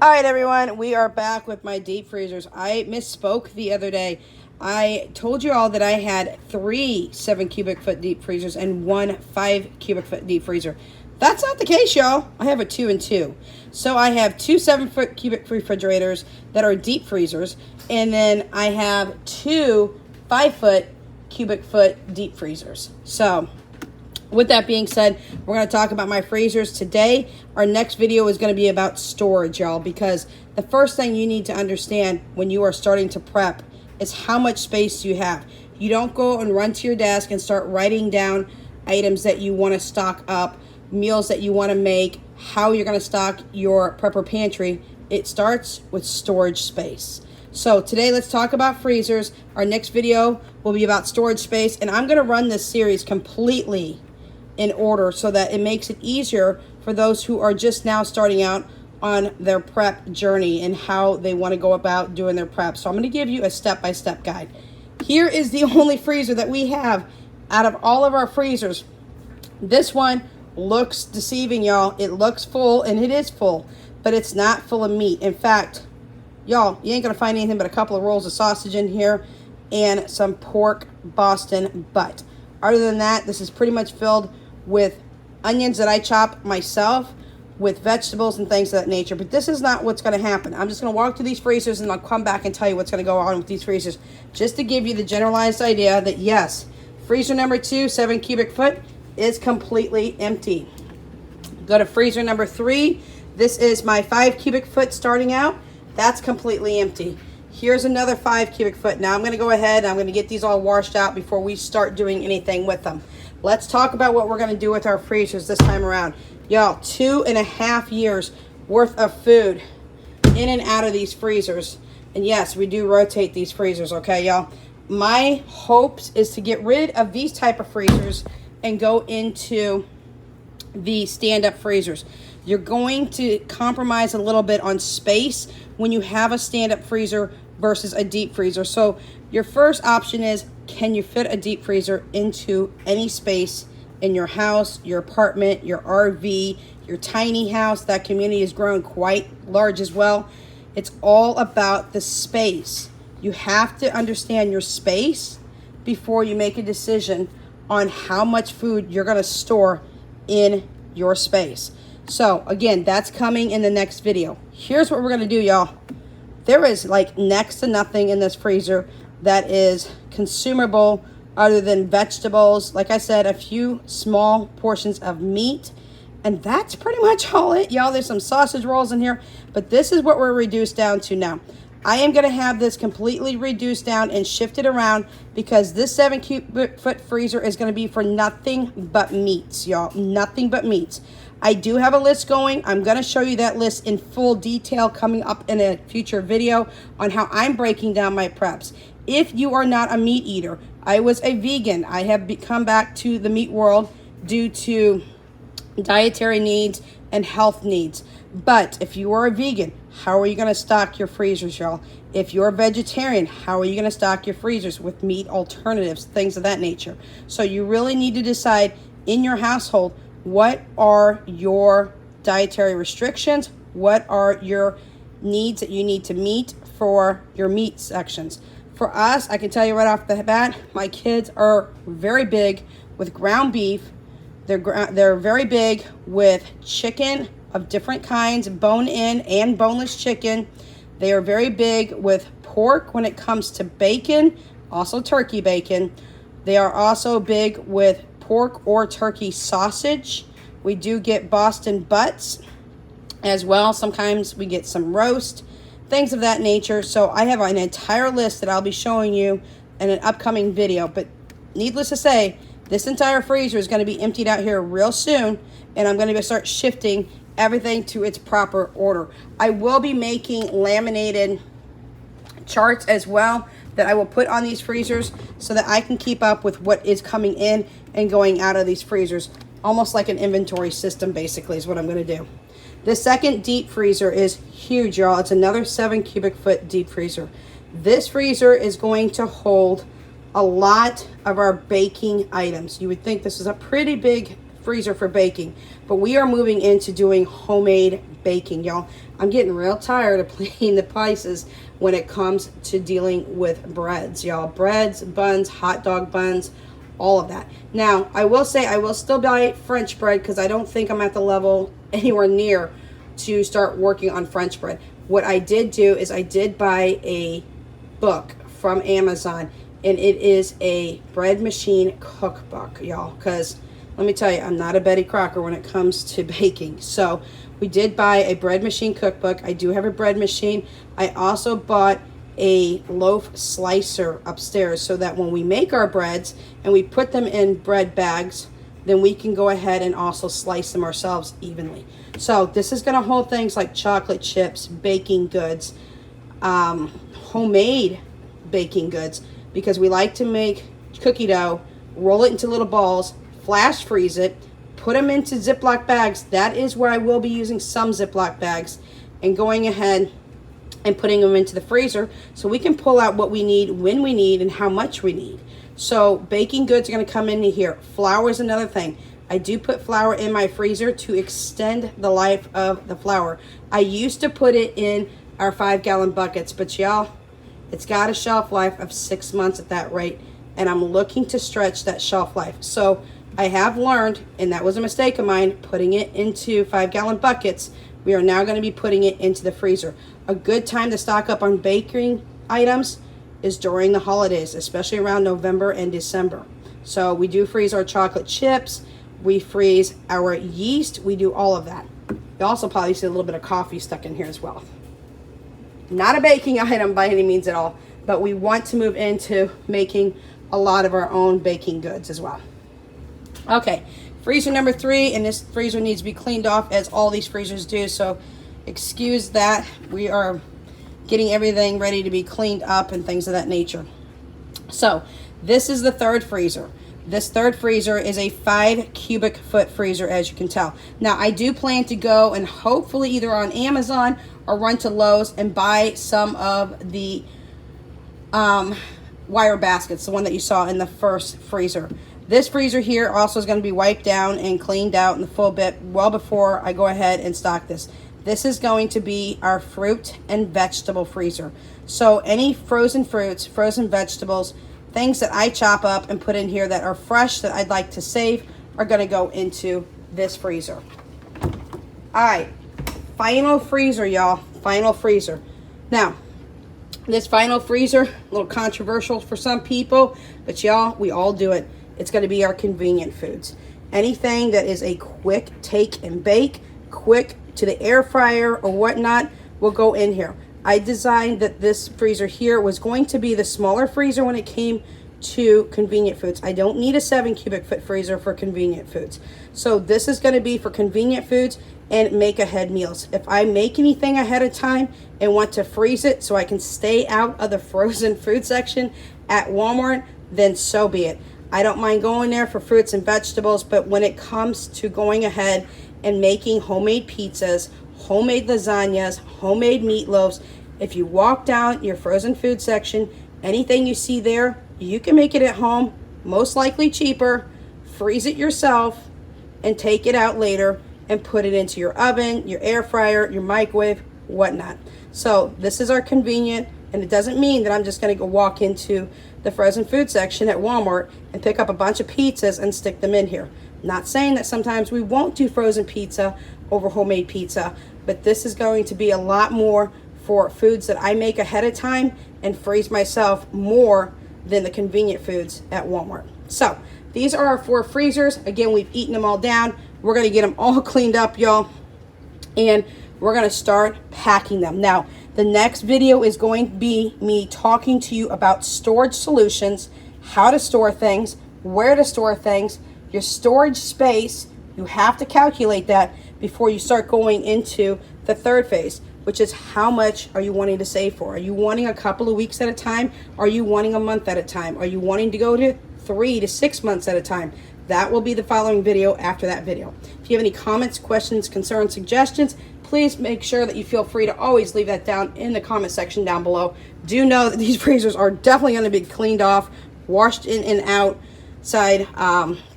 All right, everyone, we are back with my deep freezers. I misspoke the other day. I told you all that I had 3 7 cubic foot deep freezers and 1 5 cubic foot deep freezer. That's not the case, y'all. I have a 2 and 2. So I have 2 7 foot cubic refrigerators that are deep freezers, and then I have 2 5 foot cubic foot deep freezers. So with that being said, we're going to talk about my freezers today. Our next video is going to be about storage, y'all, because the first thing you need to understand when you are starting to prep is how much space you have. You don't go and run to your desk and start writing down items that you want to stock up, meals that you want to make, how you're going to stock your prepper pantry. It starts with storage space. So today, let's talk about freezers. Our next video will be about storage space, and I'm going to run this series completely in order so that it makes it easier for those who are just now starting out on their prep journey and how they want to go about doing their prep. So I'm going to give you a step-by-step guide. Here is the only freezer that we have out of all of our freezers. This one looks deceiving, y'all. It looks full, and it is full, but it's not full of meat. In fact, y'all, you ain't going to find anything but a couple of rolls of sausage in here and some pork Boston butt. Other than that, this is pretty much filled with onions that I chop myself, with vegetables and things of that nature. But this is not what's going to happen. I'm just going to walk through these freezers, and I'll come back and tell you what's going to go on with these freezers, just to give you the generalized idea that yes, freezer number 2, 7 cubic foot, is completely empty. Go to freezer number 3. This is my 5 cubic foot starting out. That's completely empty. Here's another 5 cubic foot. Now I'm going to go ahead and I'm going to get these all washed out before we start doing anything with them. Let's talk about what we're going to do with our freezers this time around. Y'all, 2.5 years worth of food in and out of these freezers. And yes, we do rotate these freezers, okay, y'all? My hopes is to get rid of these type of freezers and go into the stand-up freezers. You're going to compromise a little bit on space when you have a stand-up freezer versus a deep freezer. So your first option is, can you fit a deep freezer into any space in your house, your apartment, your RV, your tiny house? That community has grown quite large as well. It's all about the space. You have to understand your space before you make a decision on how much food you're going to store in your space. So again, that's coming in the next video. Here's what we're going to do, y'all. There is like next to nothing in this freezer that is consumable other than vegetables. Like I said, a few small portions of meat, and that's pretty much all it, y'all. There's some sausage rolls in here, but this is what we're reduced down to now. I am going to have this completely reduced down and shifted around because this 7 cubic foot freezer is going to be for nothing but meats, y'all. Nothing but meats. I do have a list going. I'm going to show you that list in full detail coming up in a future video on how I'm breaking down my preps. If you are not a meat eater, I was a vegan. I have come back to the meat world due to dietary needs and health needs. But if you are a vegan, how are you going to stock your freezers, y'all? If you're a vegetarian, how are you going to stock your freezers with meat alternatives, things of that nature? So you really need to decide in your household, what are your dietary restrictions? What are your needs that you need to meet for your meat sections? For us, I can tell you right off the bat, my kids are very big with ground beef. They're very big with chicken of different kinds, bone-in and boneless chicken. They are very big with pork when it comes to bacon, also turkey bacon. They are also big with pork or turkey sausage. We do get Boston butts as well. Sometimes we get some roast, things of that nature. So I have an entire list that I'll be showing you in an upcoming video. But needless to say, this entire freezer is going to be emptied out here real soon, and I'm going to start shifting everything to its proper order. I will be making laminated charts as well that I will put on these freezers so that I can keep up with what is coming in and going out of these freezers. Almost like an inventory system, basically, is what I'm going to do. The second deep freezer is huge, y'all. It's another 7 cubic foot deep freezer. This freezer is going to hold a lot of our baking items. You would think this is a pretty big freezer for baking, but we are moving into doing homemade baking, y'all. I'm getting real tired of paying the prices when it comes to dealing with breads, y'all. Breads, buns, hot dog buns, all of that. Now, I will say I will still buy French bread because I don't think I'm at the level anywhere near to start working on French bread. What I did do is I did buy a book from Amazon, and it is a bread machine cookbook, y'all, because let me tell you, I'm not a Betty Crocker when it comes to baking. So we did buy a bread machine cookbook. I do have a bread machine. I also bought a loaf slicer upstairs so that when we make our breads and we put them in bread bags, then we can go ahead and also slice them ourselves evenly. So this is going to hold things like chocolate chips, baking goods, homemade baking goods, because we like to make cookie dough, roll it into little balls, flash freeze it, put them into Ziploc bags. That is where I will be using some Ziploc bags, and going ahead and putting them into the freezer so we can pull out what we need, when we need, and how much we need. So baking goods are going to come into here. Flour is another thing. I do put flour in my freezer to extend the life of the flour. I used to put it in our 5-gallon buckets, but y'all, it's got a shelf life of 6 months at that rate, and I'm looking to stretch that shelf life. So I have learned, and that was a mistake of mine, putting it into 5-gallon buckets. We are now going to be putting it into the freezer. A good time to stock up on baking items is during the holidays, especially around November and December. So we do freeze our chocolate chips, we freeze our yeast, we do all of that. You also probably see a little bit of coffee stuck in here as well. Not a baking item by any means at all, but we want to move into making a lot of our own baking goods as well. Okay, freezer number 3, and this freezer needs to be cleaned off as all these freezers do, so excuse that. We are getting everything ready to be cleaned up and things of that nature. So this is the third freezer. This third freezer is a 5 cubic foot freezer, as you can tell. Now I do plan to go and hopefully either on Amazon or run to Lowe's and buy some of the wire baskets, the one that you saw in the first freezer. This freezer here also is going to be wiped down and cleaned out in the full bit well before I go ahead and stock this. This is going to be our fruit and vegetable freezer. So any frozen fruits, frozen vegetables, things that I chop up and put in here that are fresh that I'd like to save are going to go into this freezer. All right, final freezer, y'all. Final freezer. Now, this final freezer, a little controversial for some people, but y'all, we all do it. It's going to be our convenient foods. Anything that is a quick take and bake, quick to the air fryer or whatnot, will go in here. I designed that this freezer here was going to be the smaller freezer when it came to convenient foods. I don't need a 7 cubic foot freezer for convenient foods. So this is going to be for convenient foods and make ahead meals. If I make anything ahead of time and want to freeze it so I can stay out of the frozen food section at Walmart, then so be it. I don't mind going there for fruits and vegetables, but when it comes to going ahead and making homemade pizzas, homemade lasagnas, homemade meatloaves, if you walk down your frozen food section, anything you see there, you can make it at home, most likely cheaper, freeze it yourself, and take it out later and put it into your oven, your air fryer, your microwave, whatnot. So this is our convenient, and it doesn't mean that I'm just going to go walk into the frozen food section at Walmart and pick up a bunch of pizzas and stick them in here. Not saying that sometimes we won't do frozen pizza over homemade pizza, but this is going to be a lot more for foods that I make ahead of time and freeze myself more than the convenient foods at Walmart. So these are our 4 freezers. Again, we've eaten them all down. We're going to get them all cleaned up, y'all, and we're going to start packing them. Now, the next video is going to be me talking to you about storage solutions, how to store things, where to store things, your storage space. You have to calculate that before you start going into the third phase, which is how much are you wanting to save for? Are you wanting a couple of weeks at a time? Are you wanting a month at a time? Are you wanting to go to 3 to 6 months at a time? That will be the following video after that video. If you have any comments, questions, concerns, suggestions, please make sure that you feel free to always leave that down in the comment section down below. Do know that these freezers are definitely going to be cleaned off, washed in and outside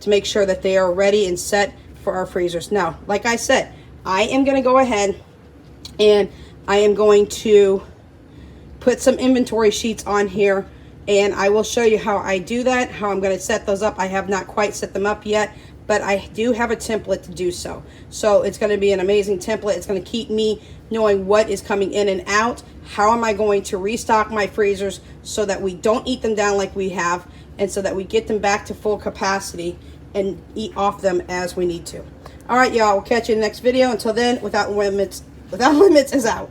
to make sure that they are ready and set for our freezers. Now, like I said, I am going to go ahead And I am going to put some inventory sheets on here, and I will show you how I do that, how I'm going to set those up. I have not quite set them up yet, but I do have a template to do so. So it's going to be an amazing template. It's going to keep me knowing what is coming in and out. How am I going to restock my freezers so that we don't eat them down like we have, and so that we get them back to full capacity and eat off them as we need to. All right, y'all, we'll catch you in the next video. Until then, Without Limits is out.